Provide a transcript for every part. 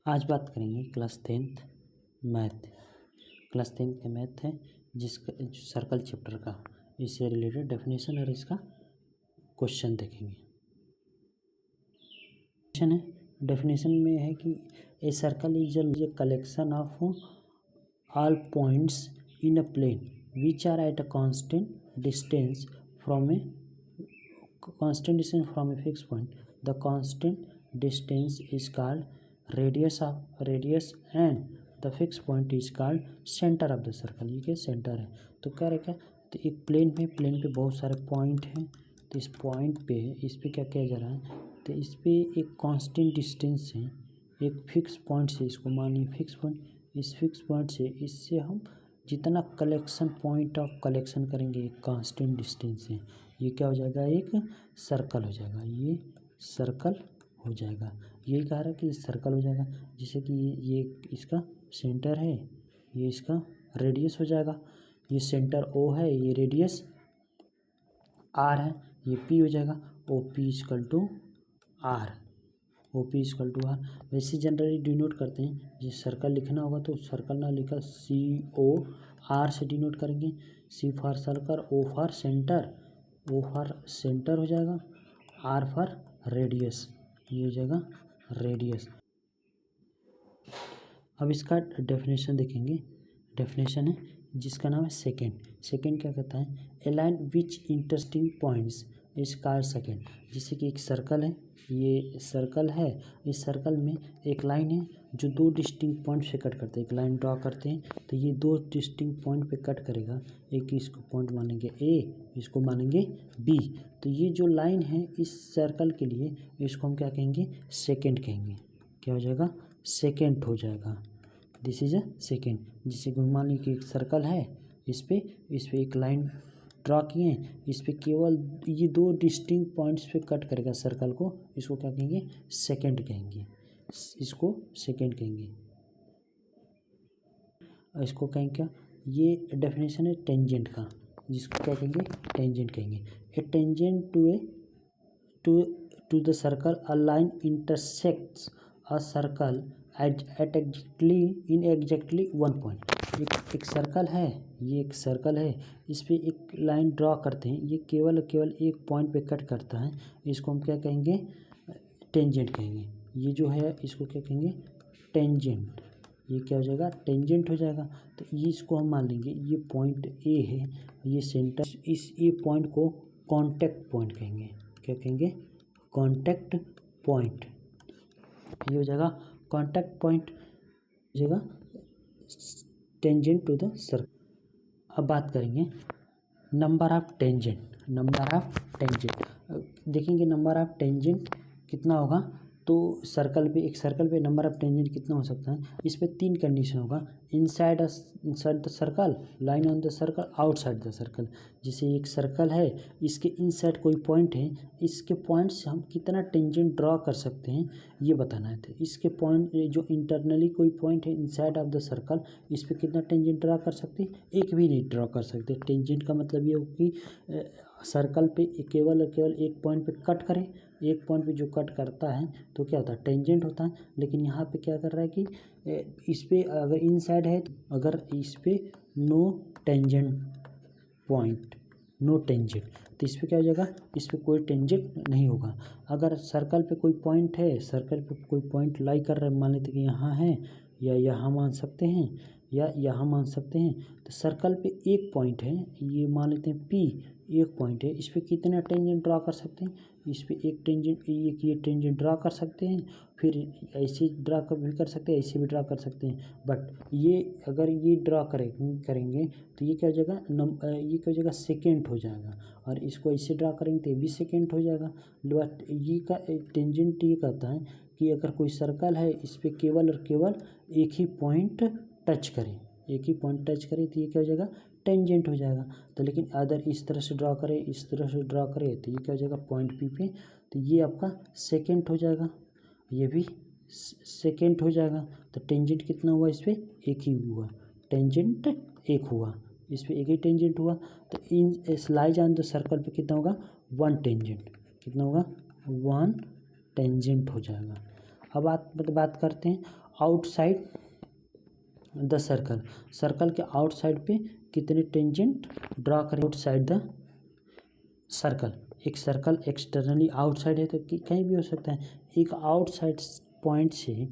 आज बात करेंगे class 10th math. Class 10th का मैथ है जिसका सर्कल चैप्टर का, इससे रिलेटेड डेफिनेशन और इसका क्वेश्चन देखेंगे। क्वेश्चन है, डेफिनेशन में है कि a circle is a collection of all points in a plane which are at a constant distance from a fix point. The constant distance is called radius and the fix point is called centre of the circle. ये क्या centre है। तो क्या रहेगा, तो एक plane पे बहुत सारे पॉइंट हैं। तो इस पॉइंट पे इस पे क्या किया जा रहा है, तो इस पे एक कांस्टेंट डिस्टेंस है एक फिक्स पॉइंट से। इसको मानिए फिक्स पॉइंट, इस फिक्स पॉइंट से इससे हम जितना कलेक्शन पॉइंट ऑफ कलेक्शन करेंगे एक कांस्टेंट डिस्टेंस से, ये क्या हो जाएगा, एक सर्कल हो जाएगा। ये सर्कल हो जाएगा। यही कह रहा है कि सर्कल हो जाएगा। जैसे कि ये इसका सेंटर है, ये इसका रेडियस हो जाएगा। ये सेंटर ओ है, ये रेडियस आर है, ये पी हो जाएगा। O P equal to R, O P equal to R. वैसे जनरली डिनोट करते हैं, जिस सर्कल लिखना होगा तो सर्कल ना लिखा सी ओ आर से डिनोट करेंगे। C for circle, O for centre, O for centre हो जाएगा, आर फॉर रेडियस, ये हो जाएगा रेडियस। अब इसका डेफिनेशन देखेंगे। डेफिनेशन है जिसका नाम है सेकेंड। सेकेंड क्या कहता है, a line which interesting points is called second. जैसे कि एक सर्कल है, ये सर्कल है, इस सर्कल में एक लाइन है जो दो डिस्टिंक्ट पॉइंट से कट करते हैं। एक लाइन ड्रॉ करते हैं तो ये दो डिस्टिंक्ट पॉइंट पे कट करेगा। एक इसको पॉइंट मानेंगे ए, इसको मानेंगे बी। तो ये जो लाइन है इस सर्कल के लिए, इसको हम क्या कहेंगे, सेकेंड कहेंगे। क्या हो जाएगा, सेकेंड हो जाएगा। This is a second. जैसे कि मान लीजिए कि एक सर्कल है, इस पे एक लाइन ड्रॉ किए, इस पे केवल ये दो डिस्टिंक्ट पॉइंट्स पे कट करेगा सर्कल को, इसको क्या कहेंगे, सेकेंड कहेंगे। इसको सेकेंड कहेंगे। इसको कहेंगे क्या, ये डेफिनेशन है टेंजेंट का, जिसको क्या कहेंगे, टेंजेंट कहेंगे। A tangent to the circle, a line intersects a circle at exactly one point. एक सर्कल है, ये एक सर्कल है, इस पे एक लाइन ड्रॉ करते हैं, ये केवल एक पॉइंट पे कट करता है, इसको हम क्या कहेंगे, टेंजेंट कहेंगे। ये जो है इसको क्या कहेंगे, टेंजेंट। ये क्या हो जाएगा, टेंजेंट हो जाएगा। तो ये इसको हम मान लेंगे, ये पॉइंट ए है, ये सेंटर, इस ये पॉइंट को कॉन्टैक्ट पॉइंट कहेंगे। क्या कहेंगे, कॉन्टैक्ट पॉइंट। ये हो जाएगा कॉन्टैक्ट पॉइंट, हो जाएगा टेंजेंट टू द सर्कल। अब बात करेंगे number of tangent. Number of tangent देखेंगे, नंबर ऑफ टेंजेंट कितना होगा। तो सर्कल पे, एक सर्कल पे नंबर ऑफ टेंजेंट कितना हो सकता है, इस पे तीन कंडीशन होगा। Inside the circle, line on the circle, outside the circle. जैसे एक सर्कल है, इसके इनसाइड कोई पॉइंट है, इसके पॉइंट से हम कितना टेंजेंट ड्रॉ कर सकते हैं ये बताना है। तो इसके पॉइंट जो इंटरनली कोई पॉइंट है इनसाइड ऑफ द सर्कल, इस पर कितना टेंजेंट ड्रॉ कर सकते हैं, एक भी नहीं ड्रॉ कर सकते। टेंजेंट का मतलब ये हो कि सर्कल पे केवल एक पॉइंट पे कट करें, एक पॉइंट पे जो कट करता है तो क्या होता है, टेंजेंट होता है। लेकिन यहाँ पे क्या कर रहा है कि इस पे अगर इनसाइड है, अगर इस पे no tangent point, no tangent, तो इस पे क्या हो जाएगा, इस पे कोई टेंजेंट नहीं होगा। अगर सर्कल पे कोई पॉइंट है, सर्कल पे कोई पॉइंट लाई कर रहा है, मान लेते कि यहाँ है, या यहाँ मान सकते हैं, या यहाँ मान सकते हैं। तो सर्कल पे एक पॉइंट है, ये मान लेते हैं पी, एक पॉइंट है, इस पे कितना टेंजेंट ड्रॉ कर सकते हैं, इस पे एक टेंजेंट, एक ये टेंजेंट ड्रॉ कर सकते हैं। फिर ऐसे ड्रा कर भी कर सकते हैं, ऐसे भी ड्रा कर सकते हैं। बट ये अगर ये ड्रा करेंगे तो ये क्या हो जाएगा, ये क्या हो जाएगा, सेकेंड हो जाएगा। और इसको ऐसे ड्रा करेंगे तो ये भी सेकेंड हो जाएगा। बट ये का टेंजेंट ये कहता है कि अगर कोई सर्कल है, इस पर केवल और केवल एक ही पॉइंट टच करें, एक ही पॉइंट टच करें तो ये क्या हो जाएगा, टेंजेंट हो जाएगा। तो लेकिन अगर इस तरह से ड्रा करें, इस तरह से ड्रा करें तो ये क्या हो जाएगा, पॉइंट पी पे, तो ये आपका सेकेंड हो जाएगा, ये भी सेकेंड हो जाएगा। तो टेंजेंट कितना हुआ, इस पर एक ही हुआ, टेंजेंट एक हुआ, इस पर एक ही टेंजेंट हुआ। तो इन स्लाइज ऑन द सर्कल पे कितना होगा, वन टेंजेंट, कितना होगा, वन टेंजेंट हो जाएगा। अब बात करते हैं आउटसाइड द सर्कल, सर्कल के आउटसाइड पे कितने टेंजेंट ड्रा करें आउटसाइड द सर्कल। एक सर्कल एक्सटर्नली आउटसाइड है तो कहीं भी हो सकता है, एक आउटसाइड पॉइंट से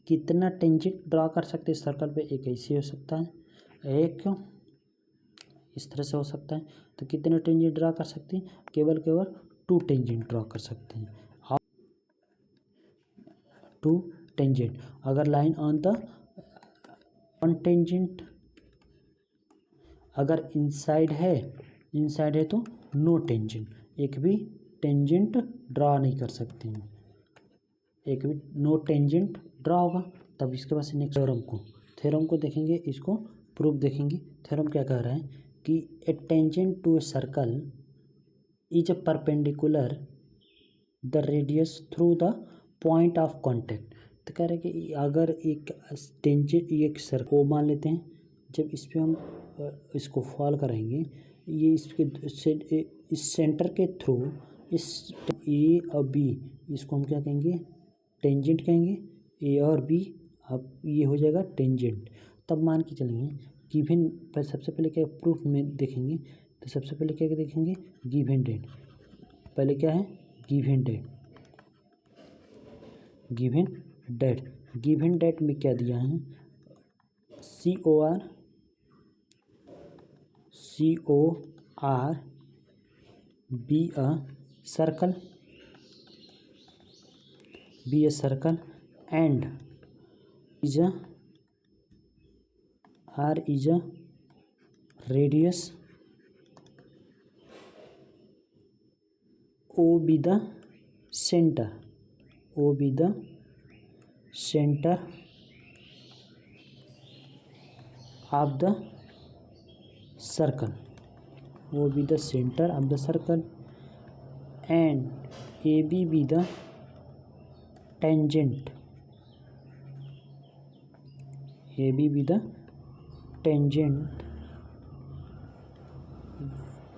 कितना टेंजेंट ड्रा कर सकते हैं सर्कल पे। एक ऐसे हो सकता है, एक इस तरह से हो सकता है। तो कितने टेंजेंट ड्रा कर सकते हैं, केवल 2 टेंजेंट ड्रा कर सकते हैं, 2 टेंजेंट। अगर लाइन ऑन द 1 टेंजेंट, अगर इनसाइड है तो नो टेंजेंट, एक भी टेंजेंट ड्रा नहीं कर सकते हैं, एक भी नो टेंजेंट ड्रा होगा। तब इसके बाद से नेक्स्ट थ्योरम को देखेंगे, इसको प्रूफ देखेंगे। थ्योरम क्या कह रहा है कि a tangent to a circle is a perpendicular the radius through the point of contact. तो कह रहे हैं कि अगर एक टेंजेंट, एक सर्कल को मान लेते हैं, जब इस पर हम इसको फॉल करेंगे, ये इसके इस सेंटर के थ्रू इस ए और बी, इसको हम क्या कहेंगे, टेंजेंट कहेंगे, ए और बी। अब ये हो जाएगा टेंजेंट। तब मान के चलेंगे गिवन, सबसे पहले क्या प्रूफ में देखेंगे, तो सबसे पहले क्या देखेंगे, गिवन डेट। पहले क्या है, गिवन डेट। गिवन डेट में क्या दिया है, COR be a circle and R is a radius, O be the center of the circle, and AB be the tangent,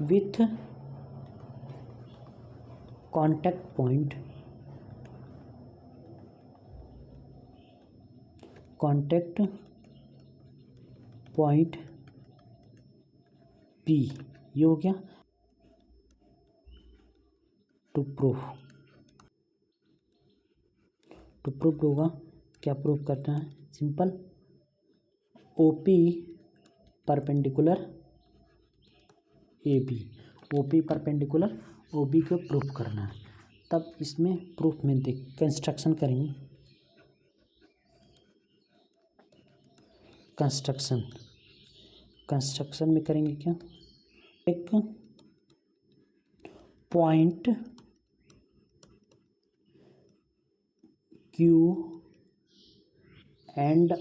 with contact point P। ये हो गया टू प्रूफ होगा। क्या proof करना है, simple, OP perpendicular AB, OP perpendicular OB को proof करना है। तब इसमें प्रूफ में देख कंस्ट्रक्शन करेंगे। कंस्ट्रक्शन में करेंगे क्या, एक point Q and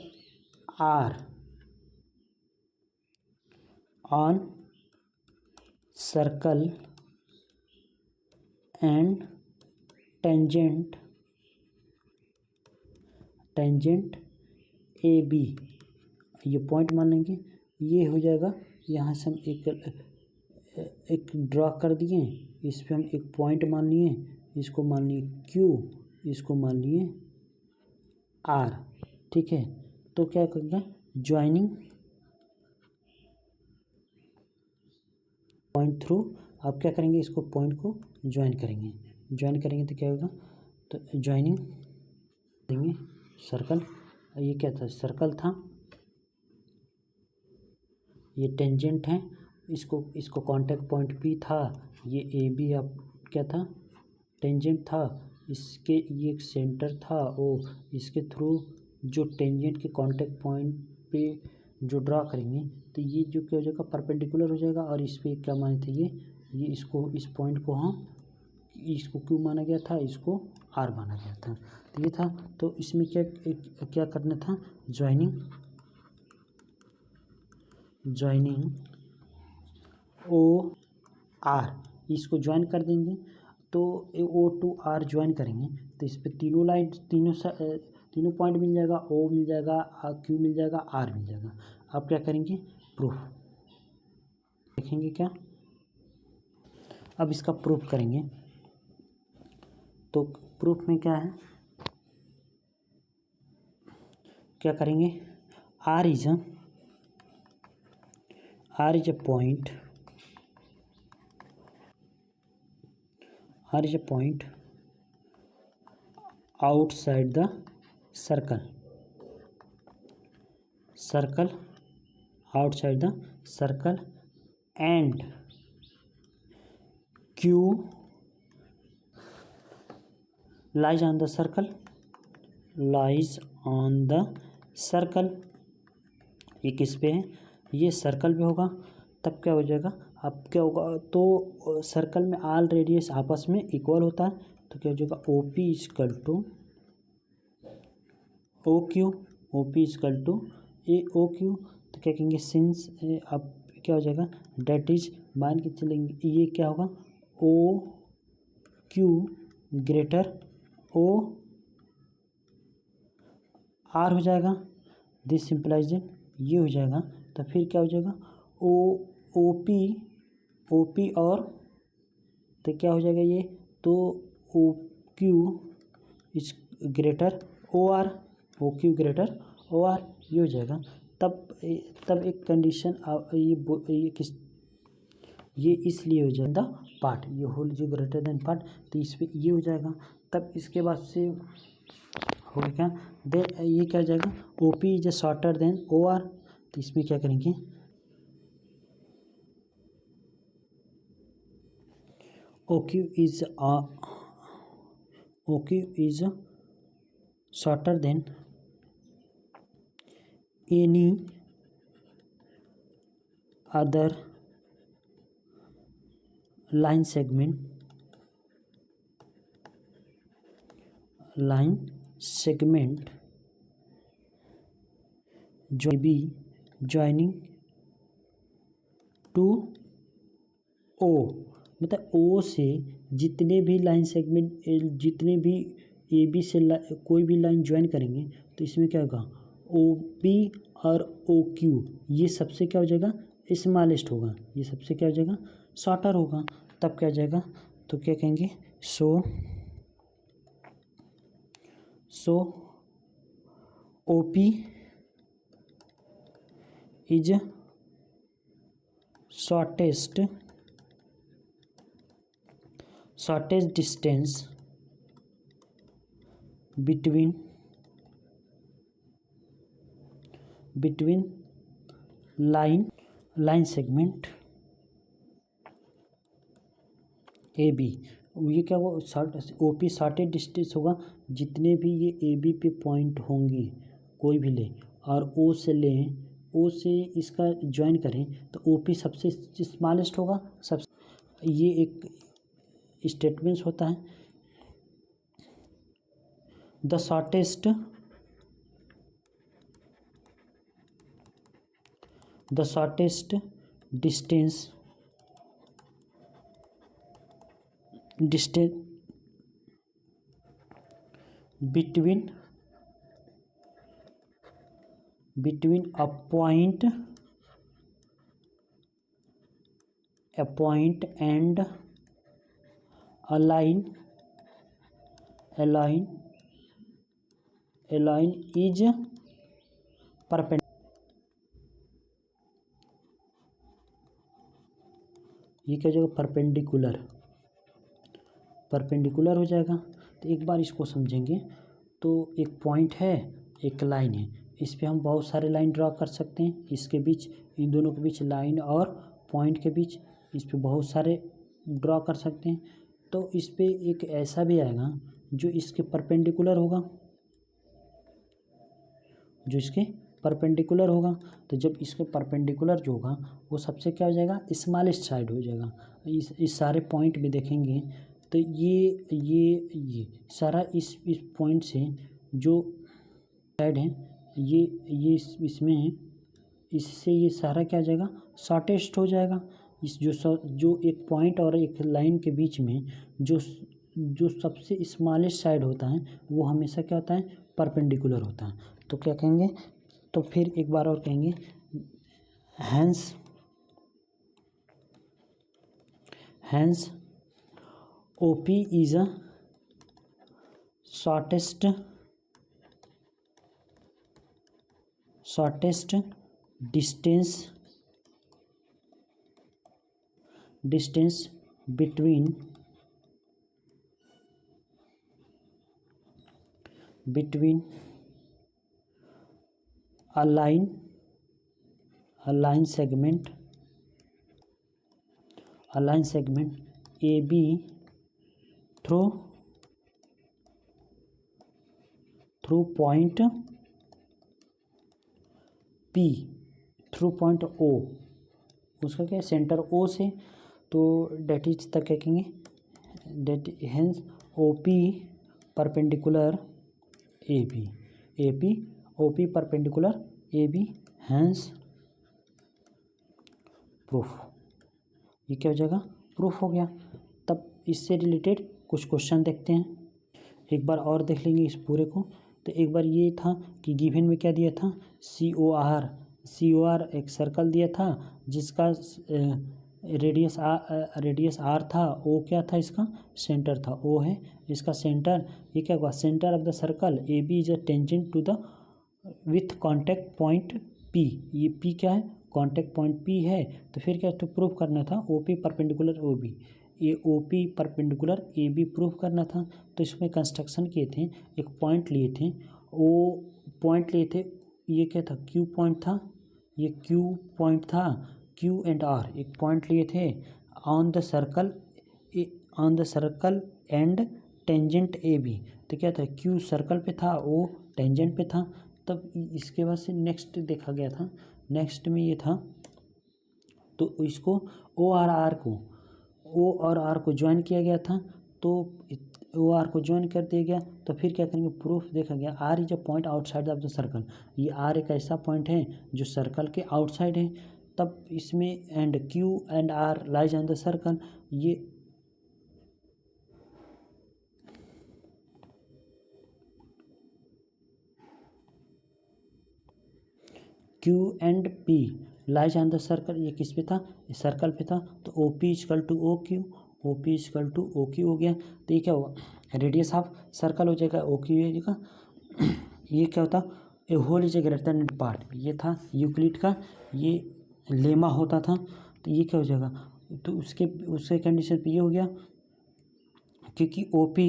R on circle and tangent AB, ये पॉइंट मान लेंगे। ये हो जाएगा, यहाँ से हम एक ड्रा कर दिए, इस पे हम एक पॉइंट मान लिए, इसको मान लिए Q, इसको मान लिए R, ठीक है। तो क्या करेंगे, ज्वाइनिंग पॉइंट थ्रू, अब क्या करेंगे, इसको पॉइंट को ज्वाइन करेंगे तो क्या होगा, तो ज्वाइनिंग देंगे सर्कल। ये क्या था, सर्कल था, ये टेंजेंट है, इसको कांटेक्ट पॉइंट P था, ये AB अब क्या था, टेंजेंट था, इसके ये एक सेंटर था O, इसके थ्रू जो टेंजेंट के कांटेक्ट पॉइंट पे जो ड्रा करेंगे, तो ये जो क्या हो जाएगा, परपेंडिकुलर हो जाएगा। और इस पे क्या माने थे, ये इसको, इस पॉइंट को हम, इसको Q माना गया था, इसको R माना गया था, तो ये था। तो इसमें क्या करना था, ज्वाइनिंग OR, इसको ज्वाइन कर देंगे। तो O to R ज्वाइन करेंगे तो इस पर तीनों पॉइंट मिल जाएगा, O मिल जाएगा, Q मिल जाएगा, R मिल जाएगा। अब क्या करेंगे, प्रूफ देखेंगे क्या, अब इसका प्रूफ करेंगे। तो प्रूफ में क्या है, क्या करेंगे, R is a point, r is a point outside the circle outside the circle, and q lies on the circle, ये किस पे है, ये सर्कल पे होगा। तब क्या हो जाएगा, अब क्या होगा, तो सर्कल में ऑल रेडियस आपस में इक्वल होता है, तो क्या हो जाएगा, O P equal to O Q, O P equal to a O Q. तो क्या कहेंगे, सिंस अब क्या हो जाएगा, डेट इज, मान के चलेंगे ये क्या होगा, O Q greater O R हो जाएगा, दिस सिंपलाइज ये हो जाएगा। तो फिर क्या हो जाएगा, ओ पी और तो क्या हो जाएगा ये, तो O Q is greater O Q greater O R, ये हो जाएगा। तब एक कंडीशन ये इसलिए हो जाएगा पार्ट, ये होल जो ग्रेटर देन पार्ट, तो इस पर ये हो जाएगा। तब इसके बाद से हो गया क्या, देन ये क्या हो जाएगा, O P is shorter than O R, तो इसमें क्या करेंगे, O Q is shorter than any other line segment जो बी ज्वाइनिंग टू ओ, मतलब ओ से जितने भी लाइन सेगमेंट, जितने भी ए बी से कोई भी लाइन ज्वाइन करेंगे, तो इसमें क्या होगा, ओ पी और ओ क्यू ये सबसे क्या हो जाएगा, स्मॉलेस्ट होगा, ये सबसे क्या हो जाएगा, शॉर्टर होगा। तब क्या हो जाएगा, तो क्या कहेंगे, so O P is shortest distance between line segment A B. ये क्या वो ओ पी शॉर्टेज डिस्टेंस होगा, जितने भी ये ए बी पे पॉइंट होंगे कोई भी ले, और ओ से लें, ओ से इसका ज्वाइन करें, तो ओ पी सबसे स्मॉलेस्ट होगा। ये एक स्टेटमेंट्स होता है, the shortest distance between a point and a line is perpendicular। ये क्या हो जाएगा, परपेंडिकुलर हो जाएगा। तो एक बार इसको समझेंगे, तो एक पॉइंट है, एक लाइन है, इस पे हम बहुत सारे लाइन ड्रा कर सकते हैं, इसके बीच, इन दोनों के बीच लाइन और पॉइंट के बीच इस पे बहुत सारे ड्रा कर सकते हैं। तो इस पे एक ऐसा भी आएगा जो इसके परपेंडिकुलर होगा, तो जब इसके परपेंडिकुलर जो होगा वो सबसे क्या हो जाएगा, स्मॉलेस्ट साइड हो जाएगा। इस सारे पॉइंट में देखेंगे, तो ये सारा इस पॉइंट से जो साइड है, ये इसमें है, इससे ये सारा क्या हो जाएगा, शॉर्टेस्ट हो जाएगा। इस जो एक पॉइंट और एक लाइन के बीच में जो सबसे स्मॉलेस्ट साइड होता है, वो हमेशा क्या होता है, परपेंडिकुलर होता है। तो क्या कहेंगे, तो फिर एक बार और कहेंगे, hence O P is a shortest shortest distance between a line segment AB through point P through point O, उसका क्या है सेंटर O से, तो डेट इज तक क्या कहेंगे, that hence OP perpendicular AB OP perpendicular AB hence proof. ये क्या हो जाएगा, प्रूफ हो गया। तब इससे रिलेटेड कुछ क्वेश्चन देखते हैं, एक बार और देख लेंगे इस पूरे को। तो एक बार ये था कि गिवन में क्या दिया था, COR एक सर्कल दिया था जिसका रेडियस R था, O क्या था, इसका सेंटर था, O है इसका सेंटर। ये क्या हुआ, centre of the circle AB is a tangent to the with contact point P, ये P क्या है, कॉन्टैक्ट पॉइंट P है। तो फिर क्या तो प्रूफ करना था OP परपेंडिकुलर OB, ये OP परपेंडिकुलर AB प्रूफ करना था। तो इसमें कंस्ट्रक्शन किए थे, एक पॉइंट लिए थे, वो पॉइंट लिए थे, ये क्या था, Q पॉइंट था, ये Q पॉइंट था, Q एंड R एक पॉइंट लिए थे on the circle and tangent AB। तो क्या था, Q सर्कल पे था, O टेंजेंट पे था। तब इसके बाद से नेक्स्ट देखा गया था, नेक्स्ट में ये था, तो इसको O और R को ज्वाइन किया गया था। तो OR को ज्वाइन कर दिया गया। तो फिर क्या करेंगे, प्रूफ देखा गया, R is a point outside of the circle, ये R एक ऐसा पॉइंट है जो सर्कल के आउटसाइड है। तब इसमें and Q and R lies on the circle, ये Q and P lies on the circle, ये किस पे था, सर्कल पे था। तो OP equal to OQ, OP equal to OQ हो गया। तो ये क्या होगा, रेडियस ऑफ सर्कल हो जाएगा OQ हो जाएगा। ये क्या होता, a whole is a greater than part, ये था यूक्लिड का, ये लेमा होता था। तो ये क्या हो जाएगा, तो उसके कंडीशन पे ये हो गया, क्योंकि OP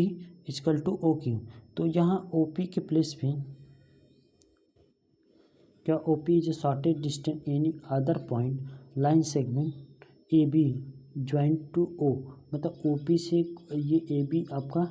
इक्वल टू OQ। तो यहाँ OP के प्लेस पे क्या, OP is shortest distance any other point line segment AB joined to O, मतलब OP से ये AB आपका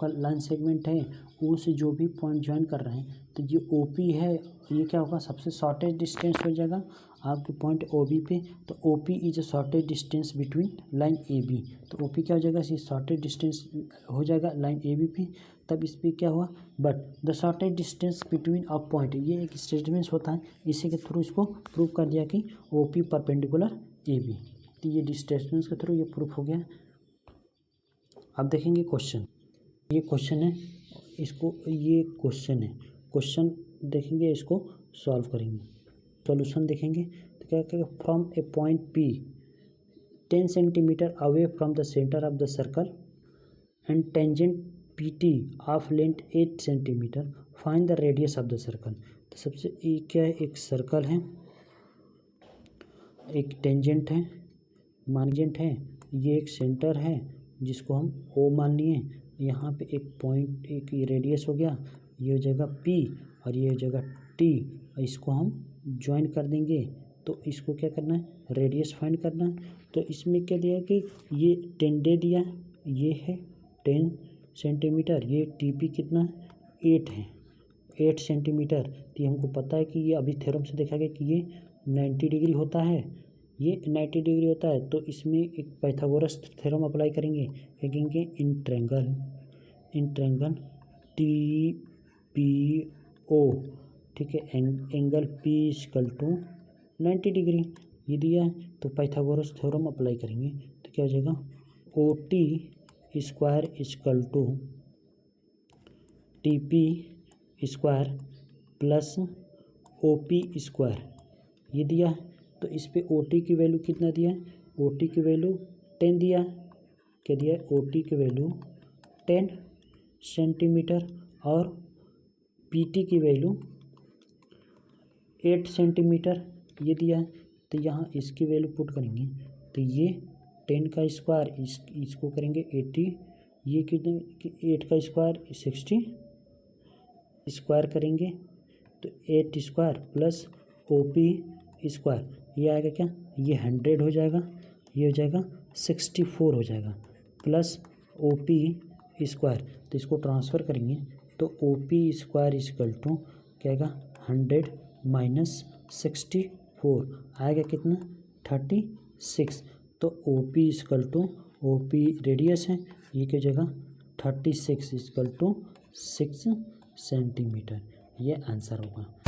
लाइन सेगमेंट है, O से जो भी पॉइंट ज्वाइन कर रहे हैं, तो ये OP है, ये क्या होगा, सबसे शॉर्टेज डिस्टेंस हो जाएगा आपके पॉइंट OB पे। तो OP is a shortage distance between line AB, तो OP क्या हो जाएगा, ये शॉर्टेज डिस्टेंस हो जाएगा लाइन AB पे। तब इस पर क्या हुआ, but the shortage distance between a point, ये एक स्टेटमेंट होता है, इसी के थ्रू इसको प्रूव कर दिया कि OP परपेंडिकुलर AB। तो ये स्टेटमेंट्स के थ्रू ये प्रूफ हो गया। अब देखेंगे क्वेश्चन, ये क्वेश्चन है, क्वेश्चन देखेंगे, इसको सॉल्व करेंगे, सॉल्यूशन देखेंगे। तो क्या करेंगे, from A point P 10 centimetre away from the centre of the circle and tangent PT of length 8 centimetre, find the radius of the circle. तो सबसे ये क्या है, एक सर्कल है, एक टेंजेंट है, मार्जेंट है, ये एक सेंटर है जिसको हम O मान लिए, यहाँ पे एक पॉइंट, एक रेडियस हो गया, ये हो जाएगा P और ये हो जाएगा T, इसको हम ज्वाइन कर देंगे। तो इसको क्या करना है, रेडियस फाइंड करना है। तो इसमें क्या दिया है कि ये 10 दे दिया, ये है 10 सेंटीमीटर, ये TP कितना है, 8 है, 8 सेंटीमीटर। तो ये हमको पता है कि ये अभी थ्योरम से देखा गया कि ये 90 डिग्री होता है, ये 90 डिग्री होता है। तो इसमें एक पाइथागोरस थ्योरम अप्लाई करेंगे, कहेंगे इन ट्रायंगल TPO, ठीक है, angle P equal to 90 degree, ये दिया है। तो पाइथागोरस थ्योरम अप्लाई करेंगे, तो क्या हो जाएगा, OT square equal to TP square plus OP square, ये दिया है। तो इस पे OT की वैल्यू कितना दिया है, OT की वैल्यू 10 दिया है, क्या दिया है, OT की वैल्यू 10 सेंटीमीटर और PT की वैल्यू 8 सेंटीमीटर ये दिया है, तो यहाँ इसकी वैल्यू पुट करेंगे तो ये 10 का स्क्वायर इसको करेंगे 80, ये कितने 8 का स्क्वायर 60 स्क्वायर करेंगे तो 8 स्क्वायर प्लस OP स्क्वायर, ये आएगा क्या, ये 100 हो जाएगा, ये हो जाएगा 64 हो जाएगा, प्लस OP स्क्वायर, तो इसको ट्रांसफ़र करेंगे तो OP स्क्वायर इक्वल टू क्या आएगा 100 माइनस 64 आएगा कितना 36, तो OP equal to OP radius है, ये क्या हो जाएगा 36 इक्वल टू 6 सेंटीमीटर, ये आंसर होगा।